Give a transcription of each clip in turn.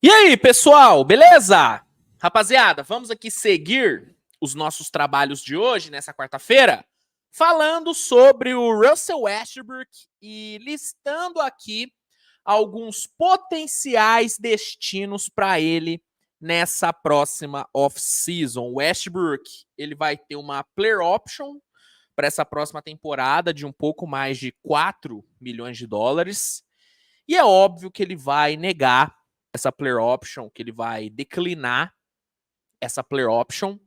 E aí, pessoal, beleza? Rapaziada, vamos aqui seguir os nossos trabalhos de hoje, nessa quarta-feira, falando sobre o Russell Westbrook e listando aqui alguns potenciais destinos para ele nessa próxima off-season. O Westbrook, ele vai ter uma player option para essa próxima temporada de um pouco mais de 4 milhões de dólares. E é óbvio que ele vai negar essa player option, que ele vai declinar essa player option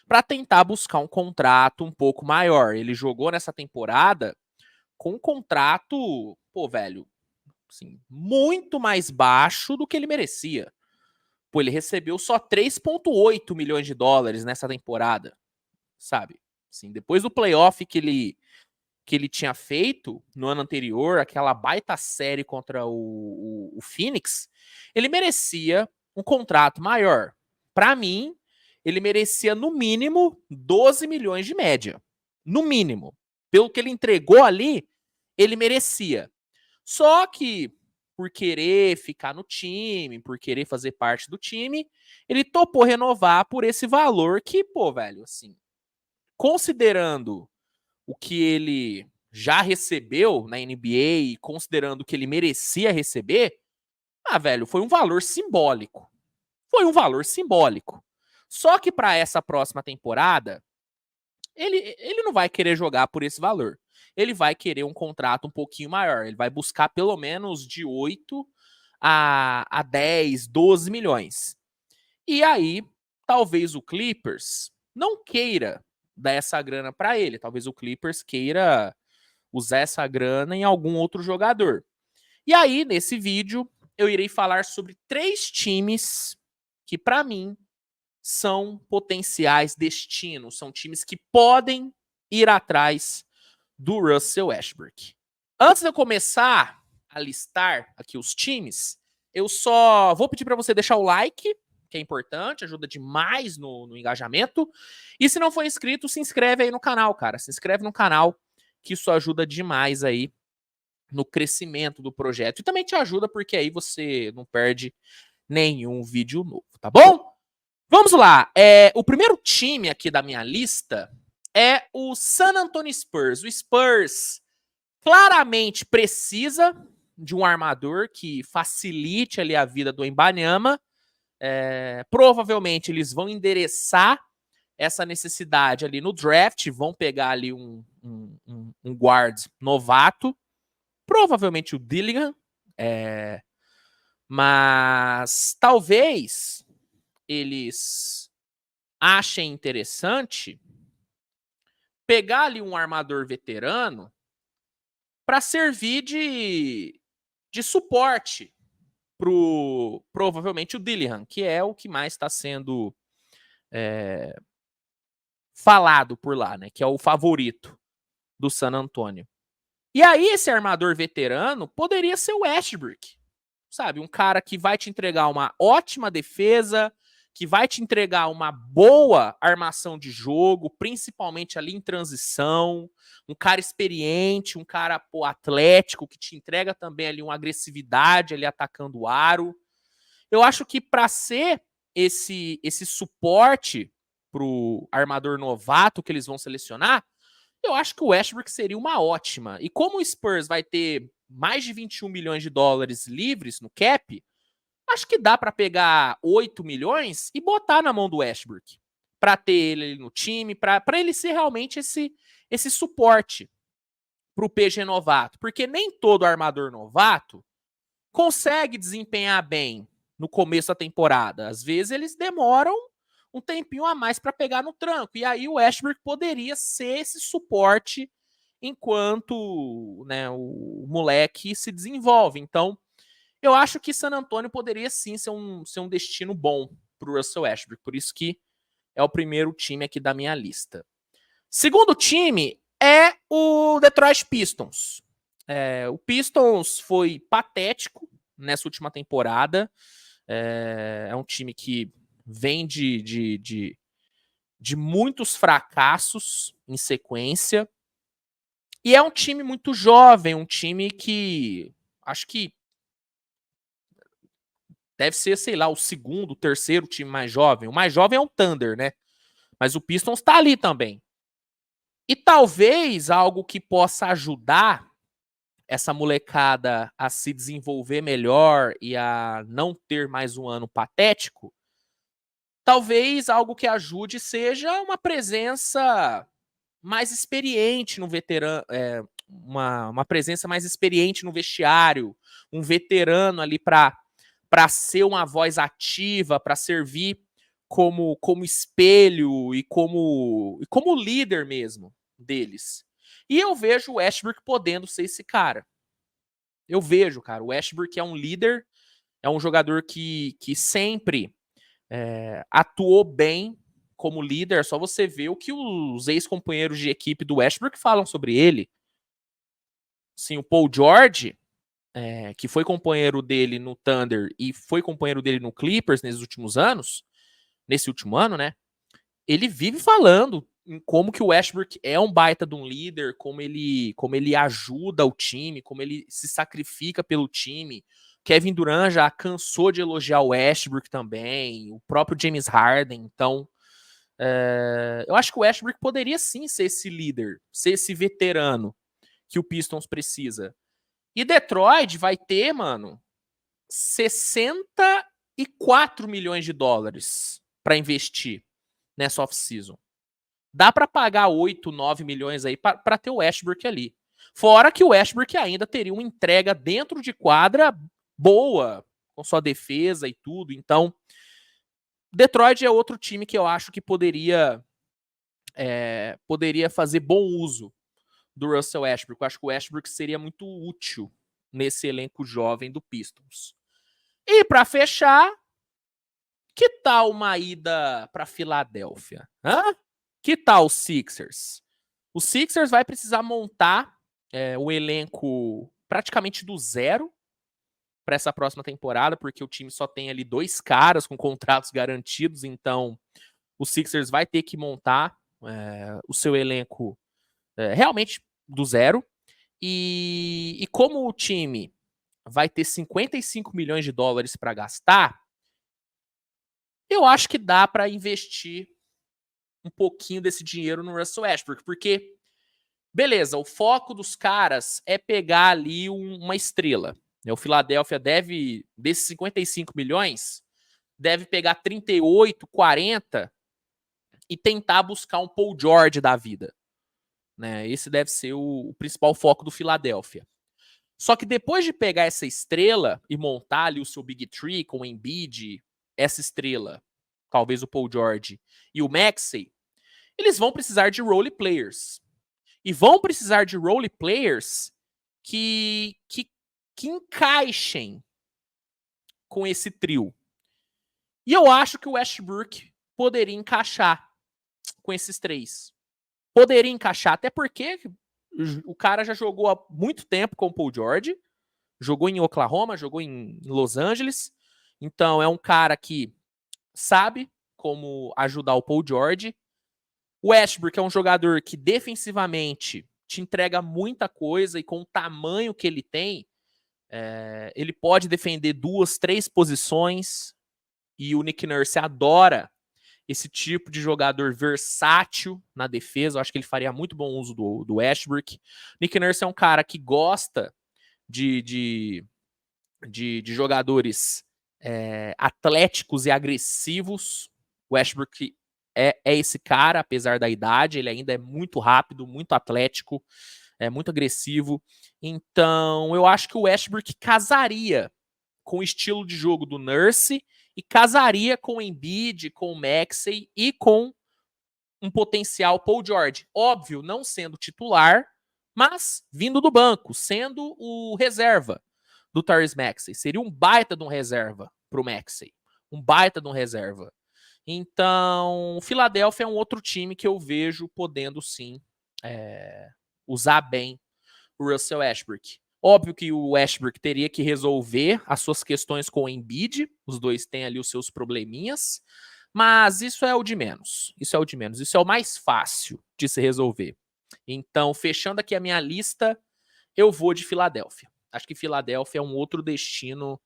para tentar buscar um contrato um pouco maior. Ele jogou nessa temporada com um contrato, pô, velho, assim, muito mais baixo do que ele merecia. Pô, ele recebeu só 3,8 milhões de dólares nessa temporada, sabe? Assim, depois do playoff que ele tinha feito no ano anterior, aquela baita série contra o Phoenix, ele merecia um contrato maior. Para mim, ele merecia no mínimo 12 milhões de média. No mínimo. Pelo que ele entregou ali, ele merecia. Só que, por querer ficar no time, por querer fazer parte do time, ele topou renovar por esse valor que, pô, velho, assim, considerando o que ele já recebeu na NBA e considerando que ele merecia receber, velho, foi um valor simbólico. Foi um valor simbólico. Só que para essa próxima temporada, ele não vai querer jogar por esse valor. Ele vai querer um contrato um pouquinho maior. Ele vai buscar pelo menos de 8 a 10, 12 milhões. E aí, talvez o Clippers não queira dar essa grana para ele. Talvez o Clippers queira usar essa grana em algum outro jogador. E aí, nesse vídeo, eu irei falar sobre 3 times que, para mim, são potenciais destinos. São times que podem ir atrás do Russell Westbrook. Antes de eu começar a listar aqui os times, eu só vou pedir para você deixar o like, que é importante, ajuda demais no engajamento. E se não for inscrito, se inscreve aí no canal, cara. Se inscreve no canal, que isso ajuda demais aí no crescimento do projeto. E também te ajuda porque aí você não perde nenhum vídeo novo, tá bom? Vamos lá. O primeiro time aqui da minha lista é o San Antonio Spurs. O Spurs claramente precisa de um armador que facilite ali a vida do Embanyama. Provavelmente eles vão endereçar essa necessidade ali no draft, vão pegar ali um guard novato, provavelmente o Dillingham, mas talvez eles achem interessante pegar ali um armador veterano para servir de suporte pro provavelmente o Dillingham, que é o que mais está sendo falado por lá, né? Que é o favorito do San Antonio. E aí esse armador veterano poderia ser o Westbrook, sabe? Um cara que vai te entregar uma ótima defesa, que vai te entregar uma boa armação de jogo, principalmente ali em transição, um cara experiente, um cara atlético, que te entrega também ali uma agressividade ali atacando o aro. Eu acho que para ser esse suporte pro armador novato que eles vão selecionar, eu acho que o Westbrook seria uma ótima. E como o Spurs vai ter mais de 21 milhões de dólares livres no cap, acho que dá para pegar 8 milhões e botar na mão do Westbrook. Para ter ele no time, para ele ser realmente esse suporte para o PG novato. Porque nem todo armador novato consegue desempenhar bem no começo da temporada. Às vezes eles demoram um tempinho a mais para pegar no tranco. E aí o Westbrook poderia ser esse suporte enquanto, né, o moleque se desenvolve. Então, eu acho que San Antonio poderia sim ser um destino bom para o Russell Westbrook. Por isso que é o primeiro time aqui da minha lista. Segundo time é o Detroit Pistons. O Pistons foi patético nessa última temporada. É um time que vem de muitos fracassos em sequência. E é um time muito jovem, um time que acho que Deve ser, sei lá, o segundo, o terceiro time mais jovem. O mais jovem é o Thunder, né? Mas o Pistons tá ali também. E talvez algo que possa ajudar essa molecada a se desenvolver melhor e a não ter mais um ano patético, talvez algo que ajude seja uma presença mais experiente no veterano, uma presença mais experiente no vestiário, um veterano ali para ser uma voz ativa, para servir como espelho e como líder mesmo deles. E eu vejo o Westbrook podendo ser esse cara. Eu vejo, cara, o Westbrook é um líder, é um jogador que sempre atuou bem como líder. É só você ver o que os ex-companheiros de equipe do Westbrook falam sobre ele. Sim, o Paul George, que foi companheiro dele no Thunder e foi companheiro dele no Clippers nesses últimos anos, nesse último ano, né? Ele vive falando em como que o Westbrook é um baita de um líder, como ele ajuda o time, como ele se sacrifica pelo time. Kevin Durant já cansou de elogiar o Westbrook também, o próprio James Harden. Então, eu acho que o Westbrook poderia sim ser esse líder, ser esse veterano que o Pistons precisa. E Detroit vai ter, mano, 64 milhões de dólares para investir nessa off-season. Dá para pagar 8, 9 milhões aí para ter o Westbrook ali. Fora que o Westbrook ainda teria uma entrega dentro de quadra boa, com sua defesa e tudo. Então, Detroit é outro time que eu acho que poderia fazer bom uso do Russell Westbrook. Eu acho que o Westbrook seria muito útil nesse elenco jovem do Pistons. E para fechar, que tal uma ida para Filadélfia? Hã? Que tal o Sixers? O Sixers vai precisar montar o elenco praticamente do zero para essa próxima temporada, porque o time só tem ali 2 caras com contratos garantidos, então o Sixers vai ter que montar o seu elenco realmente do zero. E como o time vai ter 55 milhões de dólares para gastar, eu acho que dá para investir um pouquinho desse dinheiro no Russell Westbrook, porque, beleza, o foco dos caras é pegar ali uma estrela. O Philadelphia deve, desses 55 milhões, deve pegar 38, 40 e tentar buscar um Paul George da vida. Né? Esse deve ser o principal foco do Philadelphia. Só que depois de pegar essa estrela e montar ali o seu Big Three com o Embiid, essa estrela, talvez o Paul George e o Maxey, eles vão precisar de role players. E vão precisar de role players que encaixem com esse trio. E eu acho que o Westbrook poderia encaixar com esses três. Poderia encaixar, até porque o cara já jogou há muito tempo com o Paul George, jogou em Oklahoma, jogou em Los Angeles. Então é um cara que sabe como ajudar o Paul George. O Westbrook é um jogador que defensivamente te entrega muita coisa e com o tamanho que ele tem, ele pode defender 2, 3 posições e o Nick Nurse adora esse tipo de jogador versátil na defesa. Eu acho que ele faria muito bom uso do Westbrook. Nick Nurse é um cara que gosta de jogadores atléticos e agressivos. O Westbrook é esse cara, apesar da idade, ele ainda é muito rápido, muito atlético, muito agressivo. Então, eu acho que o Westbrook casaria com o estilo de jogo do Nurse e casaria com o Embiid, com o Maxey e com um potencial Paul George. Óbvio, não sendo titular, mas vindo do banco, sendo o reserva do Tyrese Maxey. Seria um baita de um reserva pro Maxey. Um baita de um reserva. Então, o Philadelphia é um outro time que eu vejo podendo sim usar bem o Russell Westbrook. Óbvio que o Westbrook teria que resolver as suas questões com o Embiid. Os dois têm ali os seus probleminhas. Mas isso é o de menos. Isso é o de menos. Isso é o mais fácil de se resolver. Então, fechando aqui a minha lista, eu vou de Filadélfia. Acho que Filadélfia é um outro destino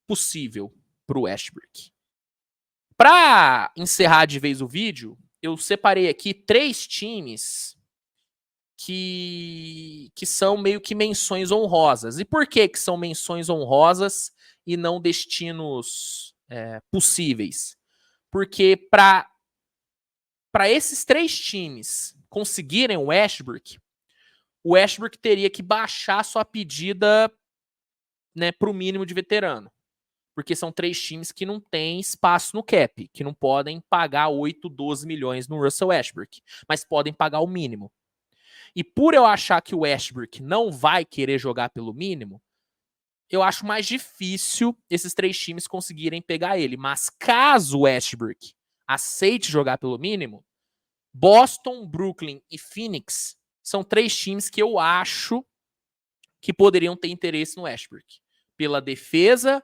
possível para o Westbrook. Para encerrar de vez o vídeo, eu separei aqui 3 times que são meio que menções honrosas. E por que são menções honrosas e não destinos possíveis? Porque para esses 3 times conseguirem o Westbrook teria que baixar sua pedida, né, para o mínimo de veterano. Porque são 3 times que não têm espaço no cap, que não podem pagar 8, 12 milhões no Russell Westbrook, mas podem pagar o mínimo. E por eu achar que o Westbrook não vai querer jogar pelo mínimo, eu acho mais difícil esses 3 times conseguirem pegar ele. Mas caso o Westbrook aceite jogar pelo mínimo, Boston, Brooklyn e Phoenix são 3 times que eu acho que poderiam ter interesse no Westbrook. Pela defesa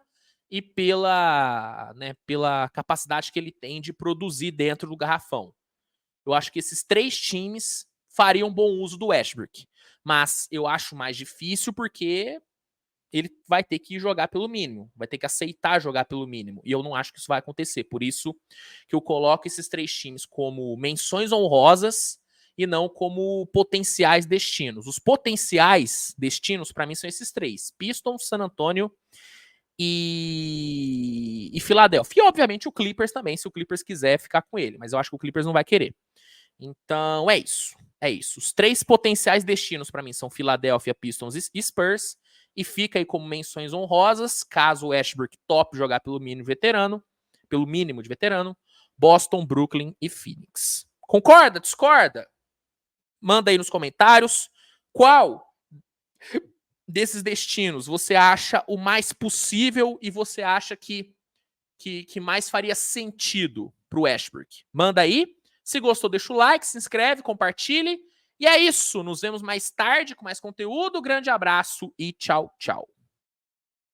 e pela capacidade que ele tem de produzir dentro do garrafão. Eu acho que esses 3 times fariam bom uso do Westbrook. Mas eu acho mais difícil porque ele vai ter que jogar pelo mínimo. Vai ter que aceitar jogar pelo mínimo. E eu não acho que isso vai acontecer. Por isso que eu coloco esses 3 times como menções honrosas e não como potenciais destinos. Os potenciais destinos, para mim, são esses 3. Pistons, San Antonio e Filadélfia. E, obviamente, o Clippers também, se o Clippers quiser ficar com ele. Mas eu acho que o Clippers não vai querer. Então, é isso. É isso. Os 3 potenciais destinos para mim são Philadelphia, Pistons e Spurs. E fica aí como menções honrosas, caso o Westbrook top jogar pelo mínimo de veterano, Boston, Brooklyn e Phoenix. Concorda? Discorda? Manda aí nos comentários qual desses destinos você acha o mais possível e você acha que mais faria sentido pro Westbrook. Manda aí. Se gostou, deixa o like, se inscreve, compartilhe. E é isso. Nos vemos mais tarde com mais conteúdo. Grande abraço e tchau, tchau.